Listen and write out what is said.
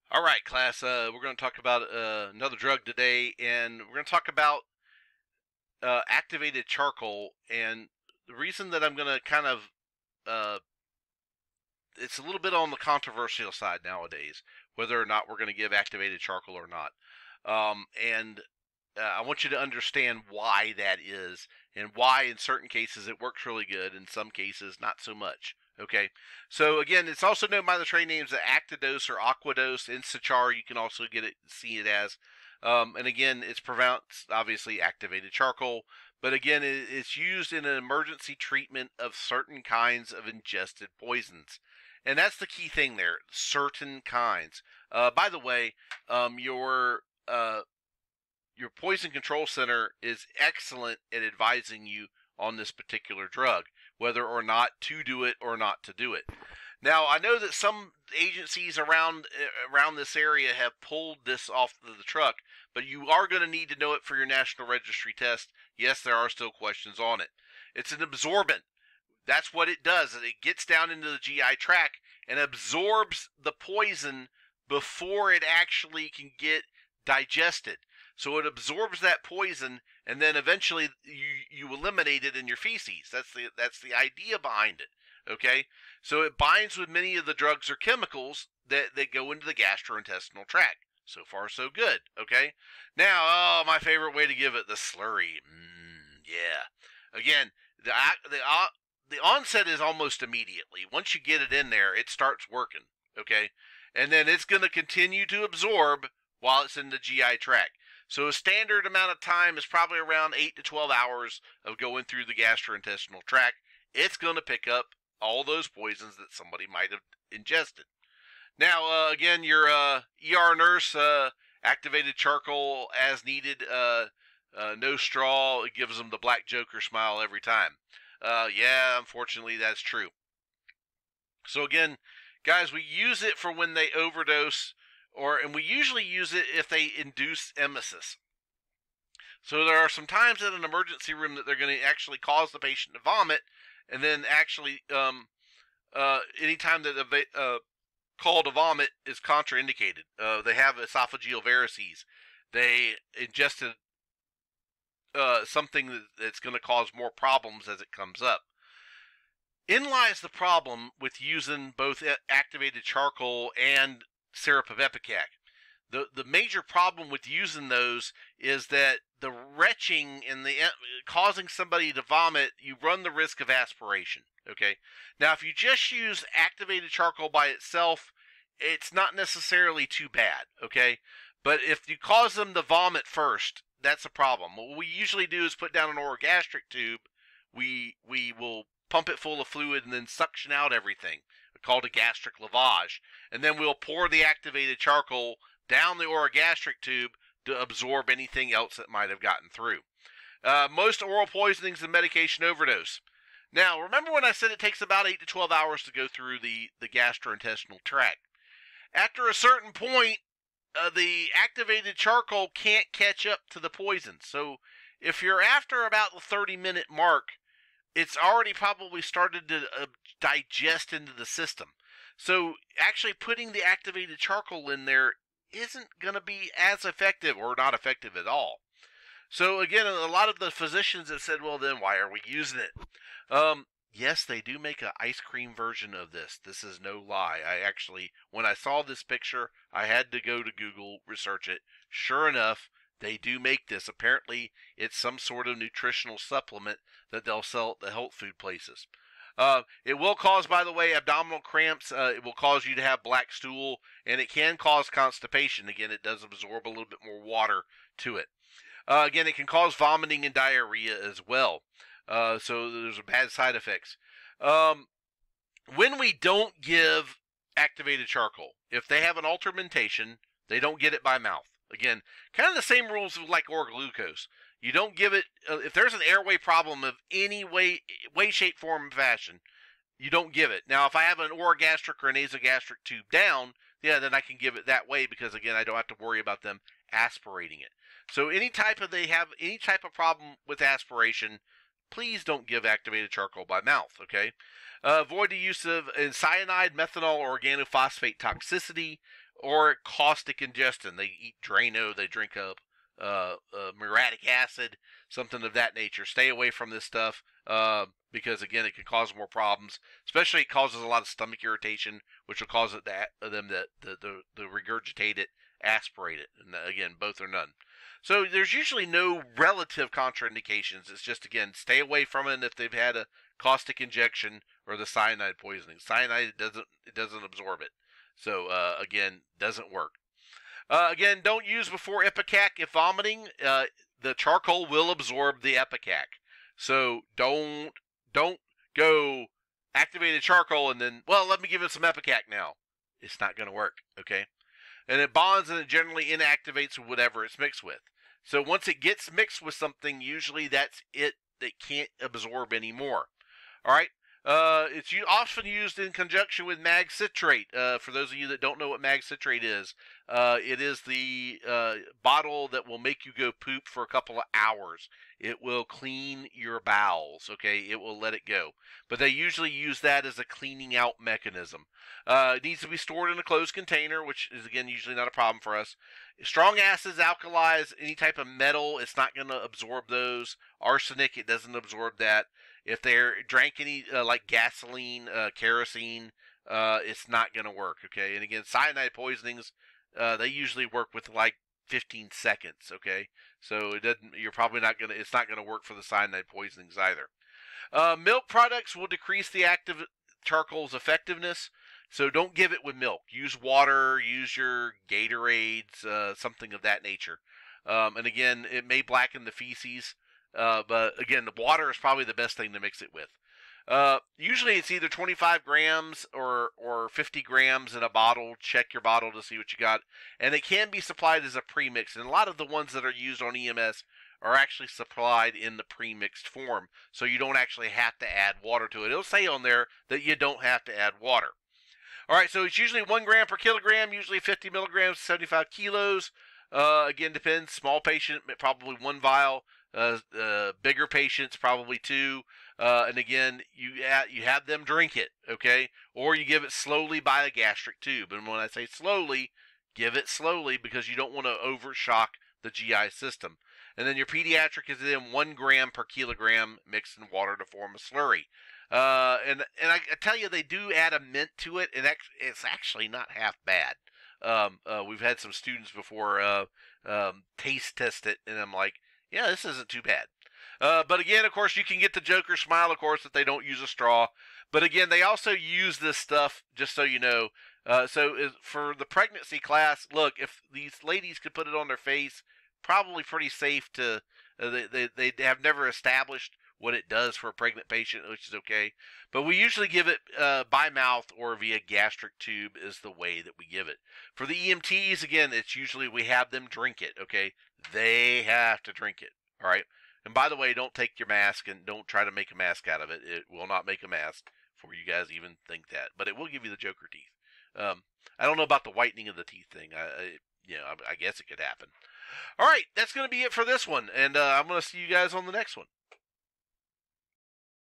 All right, class. We're going to talk about another drug today, and we're going to talk about activated charcoal. And the reason that I'm going to uh, it's a little bit on the controversial side nowadays, whether or not we're going to give activated charcoal or not. And I want you to understand why that is, and why in certain cases it works really good, in some cases not so much. Okay, so again, it's also known by the trade names of Actidose or Aquadose, Instachar. You can also see it as, and again, it's pronounced obviously activated charcoal. But again, it's used in an emergency treatment of certain kinds of ingested poisons, and that's the key thing there. Certain kinds. By the way, your poison control center is excellent at advising you on this particular drug, whether or not to do it or not to do it. Now, I know that some agencies around this area have pulled this off of the truck, but you are going to need to know it for your national registry test. Yes, there are still questions on it. It's an absorbent. That's what it does. It gets down into the GI tract and absorbs the poison before it actually can get digested. So it absorbs that poison, and then eventually you eliminate it in your feces. That's the idea behind it. Okay, so it binds with many of the drugs or chemicals that go into the gastrointestinal tract. So far, so good. Okay, now, my favorite way to give it, the slurry. Yeah. Again, the onset is almost immediately. Once you get it in there, it starts working. Okay, and then it's going to continue to absorb while it's in the GI tract. So a standard amount of time is probably around 8 to 12 hours of going through the gastrointestinal tract. It's going to pick up all those poisons that somebody might have ingested. Now, again, your ER nurse, activated charcoal as needed, no straw. It gives them the black Joker smile every time. Yeah, unfortunately, that's true. So again, guys, we use it for when they overdose, and we usually use it if they induce emesis. So there are some times in an emergency room that they're going to actually cause the patient to vomit, and then actually, anytime that a call to vomit is contraindicated. They have esophageal varices. They ingested something that's going to cause more problems as it comes up. In lies the problem with using both activated charcoal and syrup of ipecac. The major problem with using those is that the retching and the causing somebody to vomit, you run the risk of aspiration. Okay. Now, if you just use activated charcoal by itself, it's not necessarily too bad. Okay. But if you cause them to vomit first, that's a problem. What we usually do is put down an orogastric tube. We will pump it full of fluid and then suction out everything, called a gastric lavage, and then we'll pour the activated charcoal down the orogastric tube to absorb anything else that might have gotten through. Most oral poisonings and medication overdose. Now, remember when I said it takes about 8 to 12 hours to go through the gastrointestinal tract? After a certain point, the activated charcoal can't catch up to the poison. So if you're after about the 30-minute mark, it's already probably started to digest into the system. So actually putting the activated charcoal in there isn't going to be as effective, or not effective at all. So again, a lot of the physicians have said, well, then why are we using it? Yes, they do make an ice cream version of this. This is no lie. I actually, when I saw this picture, I had to go to Google, research it. Sure enough, they do make this. Apparently, it's some sort of nutritional supplement that they'll sell at the health food places. It will cause, by the way, abdominal cramps. It will cause you to have black stool, and it can cause constipation. Again, it does absorb a little bit more water to it. Again, it can cause vomiting and diarrhea as well. So there's bad side effects. When we don't give activated charcoal, if they have an altermentation, they don't get it by mouth. Again, kind of the same rules with like oral glucose. You don't give it, if there's an airway problem of any way, shape, form, fashion, you don't give it. Now, if I have an orogastric or a nasogastric tube down, yeah, then I can give it that way because, again, I don't have to worry about them aspirating it. So any type of problem with aspiration, please don't give activated charcoal by mouth, okay? Avoid the use of cyanide, methanol, or organophosphate toxicity, or caustic ingestion. They eat Drano, they drink muriatic acid, something of that nature. Stay away from this stuff because, again, it can cause more problems. Especially it causes a lot of stomach irritation, which will cause them to regurgitate it, aspirate it. And again, both are none. So there's usually no relative contraindications. It's just, again, stay away from it if they've had a caustic injection or the cyanide poisoning. Cyanide, it doesn't absorb it. So, again, doesn't work. Again, don't use before Ipecac if vomiting. The charcoal will absorb the Ipecac. So don't go activated charcoal and then, well, let me give it some Ipecac now. It's not going to work, okay? And it bonds and it generally inactivates whatever it's mixed with. So once it gets mixed with something, usually that's it. They can't absorb anymore. All right? It's often used in conjunction with mag citrate. For those of you that don't know what mag citrate is, it is the bottle that will make you go poop for a couple of hours. It will clean your bowels, okay? It will let it go. But they usually use that as a cleaning out mechanism. It needs to be stored in a closed container, which is, again, usually not a problem for us. Strong acids, alkalis, any type of metal, it's not going to absorb those. Arsenic, it doesn't absorb that. If they're drank any like gasoline, kerosene, it's not going to work, okay? And again, cyanide poisonings, they usually work with like 15 seconds, okay? So it doesn't. You're probably not going to. It's not going to work for the cyanide poisonings either. Milk products will decrease the active charcoal's effectiveness, so don't give it with milk. Use water. Use your Gatorades, something of that nature. And again, it may blacken the feces. But again, the water is probably the best thing to mix it with. Usually it's either 25 grams or 50 grams in a bottle. Check your bottle to see what you got. And it can be supplied as a premix. And a lot of the ones that are used on EMS are actually supplied in the premixed form. So you don't actually have to add water to it. It'll say on there that you don't have to add water. All right, so it's usually 1 gram per kilogram, usually 50 milligrams, 75 kilos. Again, depends. Small patient, probably 1 vial. Bigger patients, probably 2. And again, you have them drink it, okay? Or you give it slowly by a gastric tube. And when I say slowly, give it slowly because you don't want to overshock the GI system. And then your pediatric is in 1 gram per kilogram mixed in water to form a slurry. And I tell you, they do add a mint to it, and it's actually not half bad. We've had some students before taste test it, and I'm like, yeah, this isn't too bad. But again, of course, you can get the Joker smile, of course, that they don't use a straw. But again, they also use this stuff, just so you know. For the pregnancy class, look, if these ladies could put it on their face, probably pretty safe to, they have never established what it does for a pregnant patient, which is okay. But we usually give it by mouth or via gastric tube is the way that we give it. For the EMTs, again, it's usually we have them drink it, okay? They have to drink it, all right? And by the way, don't take your mask and don't try to make a mask out of it. It will not make a mask before you guys even think that. But it will give you the Joker teeth. I don't know about the whitening of the teeth thing. I guess it could happen. All right, that's going to be it for this one. And I'm going to see you guys on the next one.